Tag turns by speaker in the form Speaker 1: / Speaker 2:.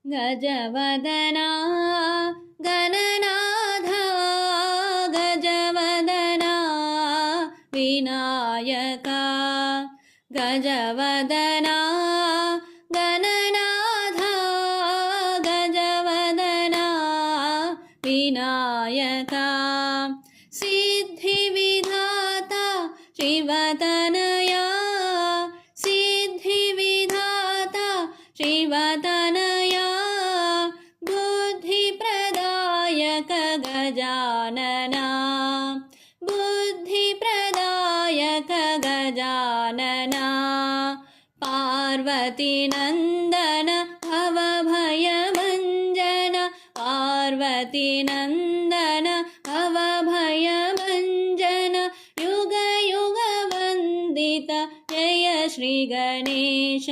Speaker 1: गजवदना Gananatha गजवदना Vinayaka गजवदना Gananatha गजवदना Vinayaka सिद्धिविधाता शिवतनया सिद्धिविधाता शिवतनया बुद्धिप्रदायक Gajanana बुद्धिप्रदायक Gajanana Parvatinandan भवभयभञ्जन Parvatinandan भवभयभञ्जन युगयुगवन्दित Jai Shri Ganesh